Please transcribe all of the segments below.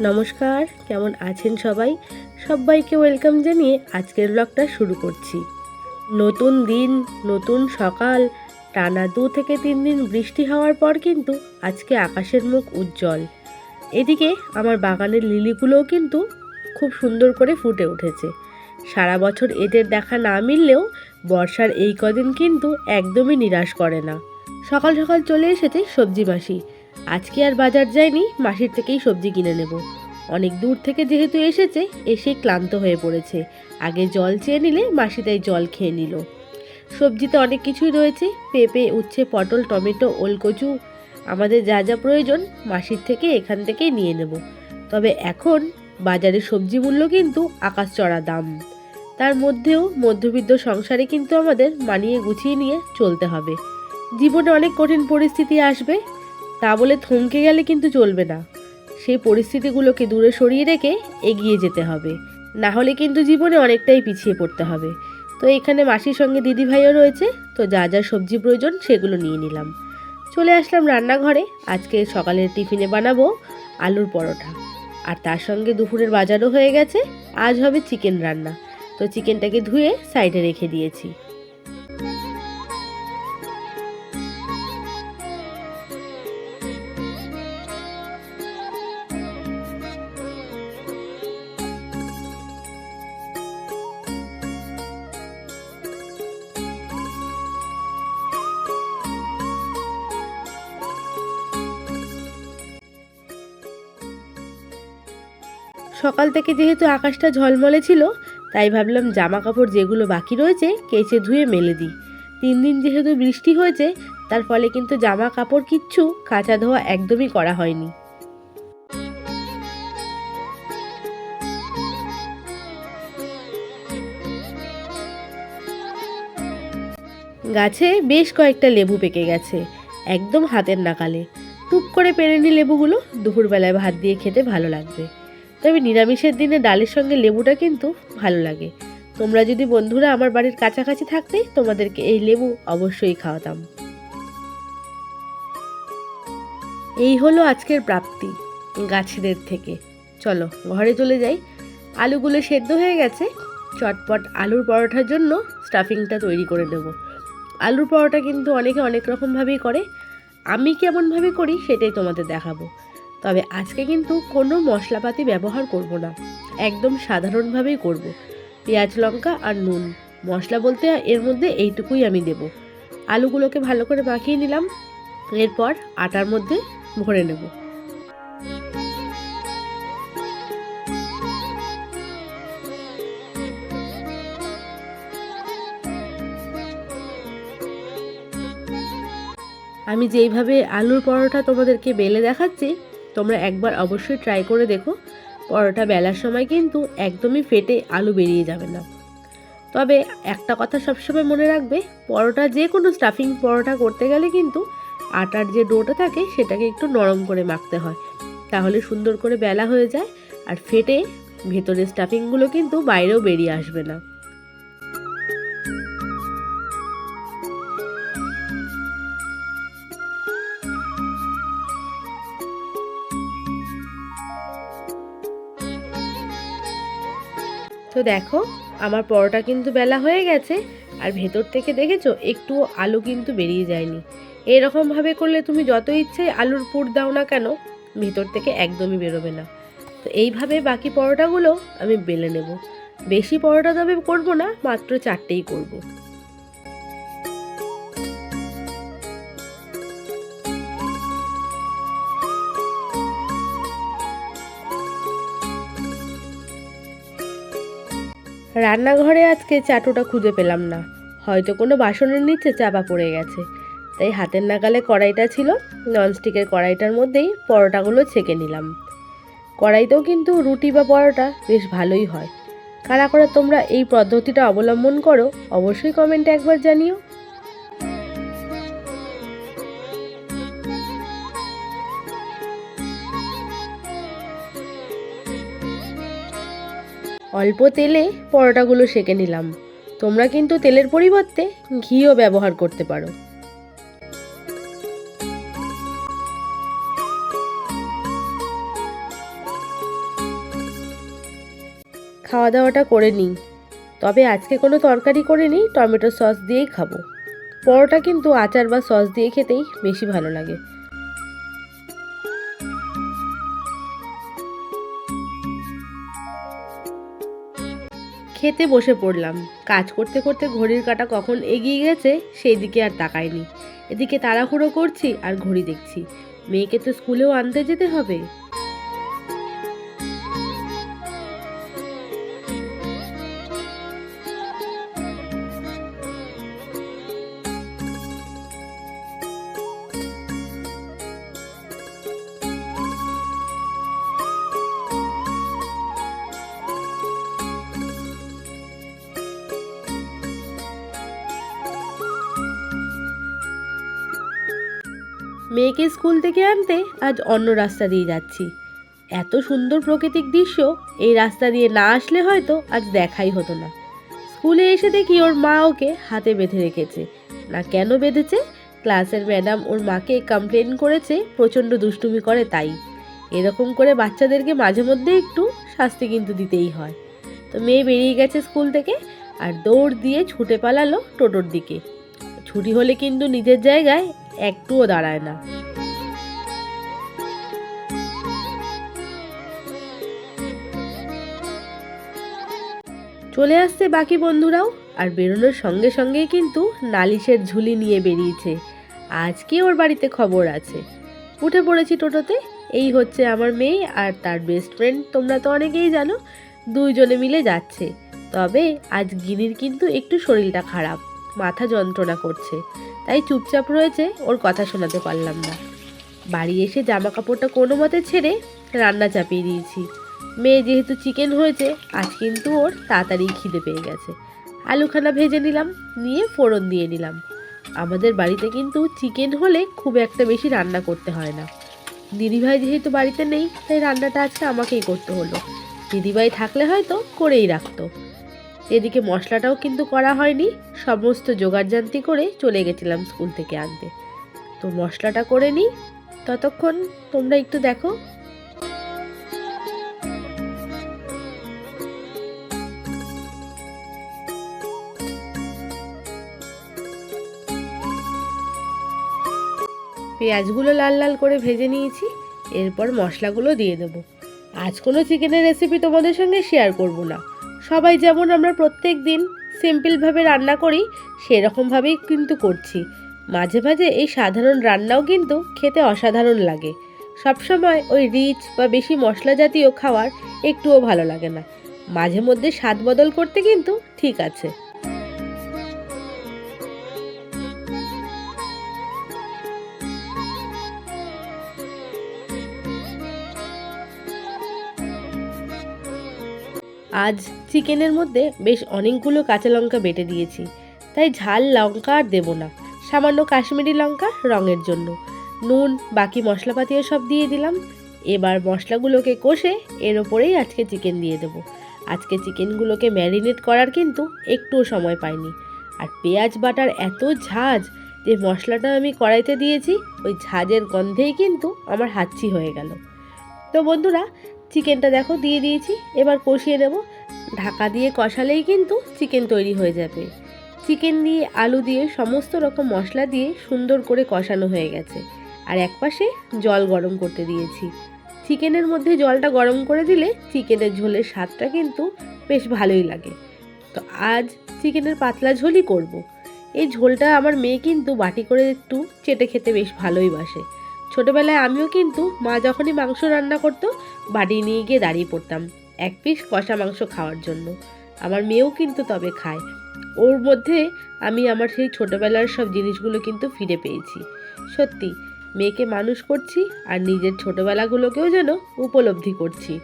নমস্কার, কেমন আছেন সবাই? সবাইকে ওয়েলকাম জানিয়ে আজকের ব্লগটা শুরু করছি। নতুন দিন, নতুন সকাল, টানা 2 থেকে 3 দিন বৃষ্টি হওয়ার পর কিন্তু আজকে আকাশের মুখ উজ্জ্বল। এদিকে আমার বাগানের লিলিগুলোও কিন্তু খুব সুন্দর করে ফুটে উঠেছে। সারা বছর এদের দেখা না মিললেও বর্ষার এই কদিন কিন্তু একদমই নিরাশ করে না। সকাল সকাল চলে এসেছে সবজি মাসি। আজকে আর বাজার যায়নি, মাসির থেকেই সবজি কিনে নেব। অনেক দূর থেকে যেহেতু এসেছে, এসে ক্লান্ত হয়ে পড়েছে। আগে জল চেয়ে নিলে মাসি তাই জল খেয়ে নিল। সবজিতে অনেক কিছুই রয়েছে, পেঁপে, উচ্ছে, পটল, টমেটো, ওলকচু। আমাদের যা যা প্রয়োজন মাসির থেকে এখান থেকেই নিয়ে নেব। তবে এখন বাজারে সবজি মূল্য কিন্তু আকাশচড়া দাম। তার মধ্যেও মধ্যবিত্ত সংসারে কিন্তু আমাদের মানিয়ে গুছিয়ে নিয়ে চলতে হবে। জীবনে অনেক কঠিন পরিস্থিতি আসবে, তা বলে থমকে গেলে কিন্তু চলবে না। সেই পরিস্থিতিগুলোকে দূরে সরিয়ে রেখে এগিয়ে যেতে হবে, না হলে কিন্তু জীবনে অনেকটাই পিছিয়ে পড়তে হবে। তো এখানে মাসির সঙ্গে দিদিভাইও রয়েছে, তো যা যা সবজি প্রয়োজন সেগুলো নিয়ে নিলাম। চলে আসলাম রান্নাঘরে। আজকে সকালের টিফিনে বানাবো আলুর পরোটা, আর তার সঙ্গে দুপুরের বাজারও হয়ে গেছে। আজ হবে চিকেন রান্না, তো চিকেনটাকে ধুয়ে সাইডে রেখে দিয়েছি। সকাল থেকে যেহেতু আকাশটা ঝলমলে ছিল, তাই ভাবলাম জামা কাপড় যেগুলো বাকি রয়েছে কেচে ধুয়ে মেলে দিই। 3 দিন যেহেতু বৃষ্টি হয়েছে, তার ফলে কিন্তু জামা কাপড় কিচ্ছু কাচা ধোয়া একদমই করা হয়নি। গাছে বেশ কয়েকটা লেবু পেকে গেছে, একদম হাতের নাগালে। টুপ করে পেরে নি লেবুগুলো, দুপুরবেলায় ভাত দিয়ে খেতে ভালো লাগবে। তবে নিরামিষের দিনে ডালের সঙ্গে লেবুটা কিন্তু ভালো লাগে। তোমরা যদি বন্ধুরা আমার বাড়ির কাছাকাছি থাকতে, তোমাদেরকে এই লেবু অবশ্যই খাওয়াতাম। এই হলো আজকের প্রাপ্তি গাছেদের থেকে। চলো ঘরে চলে যাই। আলুগুলো সেদ্ধ হয়ে গেছে, চটপট আলুর পরোটার জন্য স্টাফিংটা তৈরি করে নেব। আলুর পরোটা কিন্তু অনেকে অনেক রকমভাবেই করে, আমি কেমনভাবে করি সেটাই তোমাদের দেখাবো। তবে আজকে কিন্তু কোনো মশলাপাতি ব্যবহার করব না, একদম সাধারণভাবেই করব। পেঁয়াজ, লঙ্কা আর নুন, মশলা বলতে এর মধ্যে এইটুকুই আমি দেব। আলুগুলোকে ভালো করে মাখিয়ে নিলাম, এরপর আটার মধ্যে ভরে নেব। আমি যেইভাবে আলুর পরোটা তোমাদেরকে বেলে দেখাচ্ছি, তোমরা একবার অবশ্যই ট্রাই করে দেখো। পরোটা বেলার সময় কিন্তু একদমই ফেটে আলু বেরিয়ে যাবে না। তবে একটা কথা সবসময় মনে রাখবে, পরোটা যে কোনো স্টাফিং পরোটা করতে গেলে কিন্তু আটার যে ডোটা থাকে সেটাকে একটু নরম করে মাখতে হয়, তাহলে সুন্দর করে বেলা হয়ে যায় আর ফেটে ভেতরের স্টাফিংগুলো কিন্তু বাইরেও বেরিয়ে আসবে না। তো দেখো, আমার পরোটা কিন্তু বেলা হয়ে গেছে, আর ভেতর থেকে দেখেছো একটু আলু কিন্তু বেরিয়ে যায়নি। এরকমভাবে করলে তুমি যত ইচ্ছে আলুর পুর দাও না কেন, ভেতর থেকে একদমই বেরোবে না। তো এইভাবে বাকি পরোটাগুলো আমি বেলে নেব। বেশি পরোটা তবে করবো না, মাত্র 4টেই করব। রান্নাঘরে আজকে চাটুটা খুঁজে পেলাম না, হয়তো কোনো বাসনের নিচে চাপা পড়ে গেছে। তাই হাতের নাগালে কড়াইটা ছিল, ননস্টিকের কড়াইটার মধ্যেই পরোটাগুলো ছেঁকে নিলাম। কড়াইতেও কিন্তু রুটি বা পরোটা বেশ ভালোই হয়। কারা কারা তোমরা এই পদ্ধতিটা অবলম্বন করো অবশ্যই কমেন্টে একবার জানিও। অল্প তেলে পরোটাগুলো সেঁকে নিলাম। তোমরা কিন্তু তেলের পরিবর্তে ঘিও ব্যবহার করতে পারো। খাওয়া দাওয়াটা করে নিই। তবে আজকে কোনো তরকারি করিনি, টমেটো সস দিয়েই খাবো। পরোটা কিন্তু আচার বা সস দিয়ে খেতেই বেশি ভালো লাগে। খেতে বসে পড়লাম। কাজ করতে করতে ঘড়ির কাঁটা কখন এগিয়ে গেছে সেই দিকে আর তাকাইনি। এদিকে তাড়াহুড়ো করছি আর ঘড়ি দেখছি। মেয়েকে তো স্কুলেও আনতে যেতে হবে। মেয়েকে স্কুল থেকে আনতে আজ অন্য রাস্তা দিয়ে যাচ্ছি। এত সুন্দর প্রাকৃতিক দৃশ্য, এই রাস্তা দিয়ে না আসলে হয়তো আজ দেখাই হতো না। স্কুলে এসে দেখি ওর মা ওকে হাতে বেঁধে রেখেছে। না কেন বেঁধেছে? ক্লাসের ম্যাডাম ওর মাকে কমপ্লেন করেছে প্রচণ্ড দুষ্টুমি করে, তাই। এরকম করে বাচ্চাদেরকে মাঝে মধ্যে একটু শাস্তি কিন্তু দিতেই হয়। তো মেয়ে বেরিয়ে গেছে স্কুল থেকে আর দৌড় দিয়ে ছুটে পালালো টোটোর দিকে। ছুটি হলে কিন্তু নিজের জায়গায় একটুও দাঁড়ায় না। চলে আসছে বাকি বন্ধুরাও, আর বেরোনোর সঙ্গে সঙ্গেই কিন্তু নালিশের ঝুলি নিয়ে বেরিয়েছে। আজকে ওর বাড়িতে খবর আছে। উঠে পড়েছি টোটোতে। এই হচ্ছে আমার মেয়ে আর তার বেস্ট ফ্রেন্ড, তোমরা তো অনেকেই জানো। দুইজনে মিলে যাচ্ছে। তবে আজ গিনির কিন্তু একটু শরীরটা খারাপ, মাথা যন্ত্রণা করছে, তাই চুপচাপ রয়েছে, ওর কথা শোনাতে পারলাম না। বাড়ি এসে জামা কাপড়টা কোনো মতে ছেড়ে রান্না চাপিয়ে দিয়েছি। মেয়ে যেহেতু চিকেন হয়েছে, আজ কিন্তু ওর তাড়াতাড়ি খিদে পেয়ে গেছে। আলুখানা ভেজে নিলাম, নিয়ে ফোড়ন দিয়ে নিলাম। আমাদের বাড়িতে কিন্তু চিকেন হলে খুব একটা বেশি রান্না করতে হয় না। দিদিভাই যেহেতু বাড়িতে নেই, তাই রান্নাটা আজকে আমাকেই করতে হলো। দিদিভাই থাকলে হয়তো করেই রাখতো। এদিকে মশলাটাও কিন্তু করা হয়নি, সমস্ত জোগাড়জান্তি করে চলে গেছিলাম স্কুল থেকে আনতে। তো মশলাটা করে নিই, ততক্ষণ তোমরা একটু দেখো। পেঁয়াজগুলো লাল লাল করে ভেজে নিয়েছি, এরপর মশলাগুলো দিয়ে দেবো। আজ কোনো চিকেনের রেসিপি তোমাদের সঙ্গে শেয়ার করব না। সবাই যেমন আমরা প্রত্যেক দিন সিম্পলভাবে রান্না করি, সেরকমভাবেই কিন্তু করছি। মাঝে মাঝে এই সাধারণ রান্নাও কিন্তু খেতে অসাধারণ লাগে। সবসময় ওই রিচ বা বেশি মশলা জাতীয় খাওয়ার একটুও ভালো লাগে না। মাঝে মধ্যে স্বাদ বদল করতে কিন্তু ঠিক আছে। আজ চিকেনের মধ্যে বেশ অনেকগুলো কাঁচা লঙ্কা বেটে দিয়েছি, তাই ঝাল লঙ্কা আর দেবো না। সামান্য কাশ্মীরি লঙ্কা রঙের জন্য। নুন, বাকি মশলাপাতিও সব দিয়ে দিলাম। এবার মশলাগুলোকে কষে এর ওপরেই আজকে চিকেন দিয়ে দেবো। আজকে চিকেনগুলোকে ম্যারিনেট করার কিন্তু একটুও সময় পাইনি। আর পেঁয়াজ বাটার এত ঝাঁজ যে মশলাটা আমি কড়াইতে দিয়েছি, ওই ঝাঁজের গন্ধেই কিন্তু আমার হাঁচি হয়ে গেল। তো বন্ধুরা, চিকেনটা দেখো দিয়ে দিয়েছি, এবার কষিয়ে নেব। ঢাকা দিয়ে কষালেই কিন্তু চিকেন তৈরি হয়ে যাবে। চিকেন দিয়ে আলু দিয়ে সমস্ত রকম মশলা দিয়ে সুন্দর করে কষানো হয়ে গেছে। আর একপাশে জল গরম করতে দিয়েছি। চিকেনের মধ্যে জলটা গরম করে দিলে চিকেনের ঝোলের স্বাদটা কিন্তু বেশ ভালোই লাগে। তো আজ চিকেনের পাতলা ঝোলই করব। এই ঝোলটা আমার মেয়ে কিন্তু বাটি করে একটু চেটে খেতে বেশ ভালোই বাসে। ছোটোবেলায় আমিও কিন্তু মা যখনই মাংস রান্না করতো, বাড়ি নিয়ে গিয়ে দাঁড়িয়ে পড়তাম এক পিস কষা মাংস খাওয়ার জন্য। আমার মেয়েও কিন্তু তবে খায়। ওর মধ্যে আমি আমার সেই ছোটোবেলার সব জিনিসগুলো কিন্তু ফিরে পেয়েছি। সত্যি, মেয়েকে মানুষ করছি আর নিজের ছোটোবেলাগুলোকেও যেন উপলব্ধি করছি।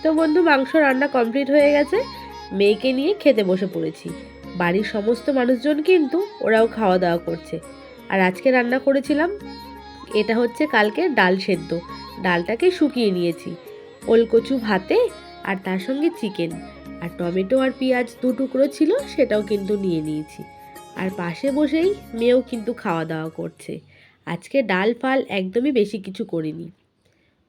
তো বন্ধু, মাংস রান্না কমপ্লিট হয়ে গেছে। মেয়েকে নিয়ে খেতে বসে পড়েছি। বাড়ির সমস্ত মানুষজন কিন্তু ওরাও খাওয়া দাওয়া করছে। আর আজকে রান্না করেছিলাম, এটা হচ্ছে কালকে ডাল সেদ্ধ। ডালটাকে শুকিয়ে নিয়েছি। ওলকচু ভাতে আর তার সঙ্গে চিকেন আর টমেটো আর পেঁয়াজ 2 টুকরো ছিল, সেটাও কিন্তু নিয়ে নিয়েছি। আর পাশে বসেই মেয়েও কিন্তু খাওয়া দাওয়া করছে। আজকে ডাল ফাল একদমই বেশি কিছু করিনি।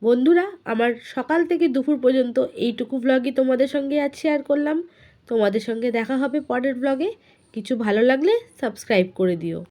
বন্ধুরা, আমার সকাল থেকে দুপুর পর্যন্ত এইটুকু ব্লগই তোমাদের সঙ্গে আজ শেয়ার করলাম। তোমাদের সঙ্গে দেখা হবে পরের ব্লগে। কিছু ভালো লাগলে সাবস্ক্রাইব করে দিও।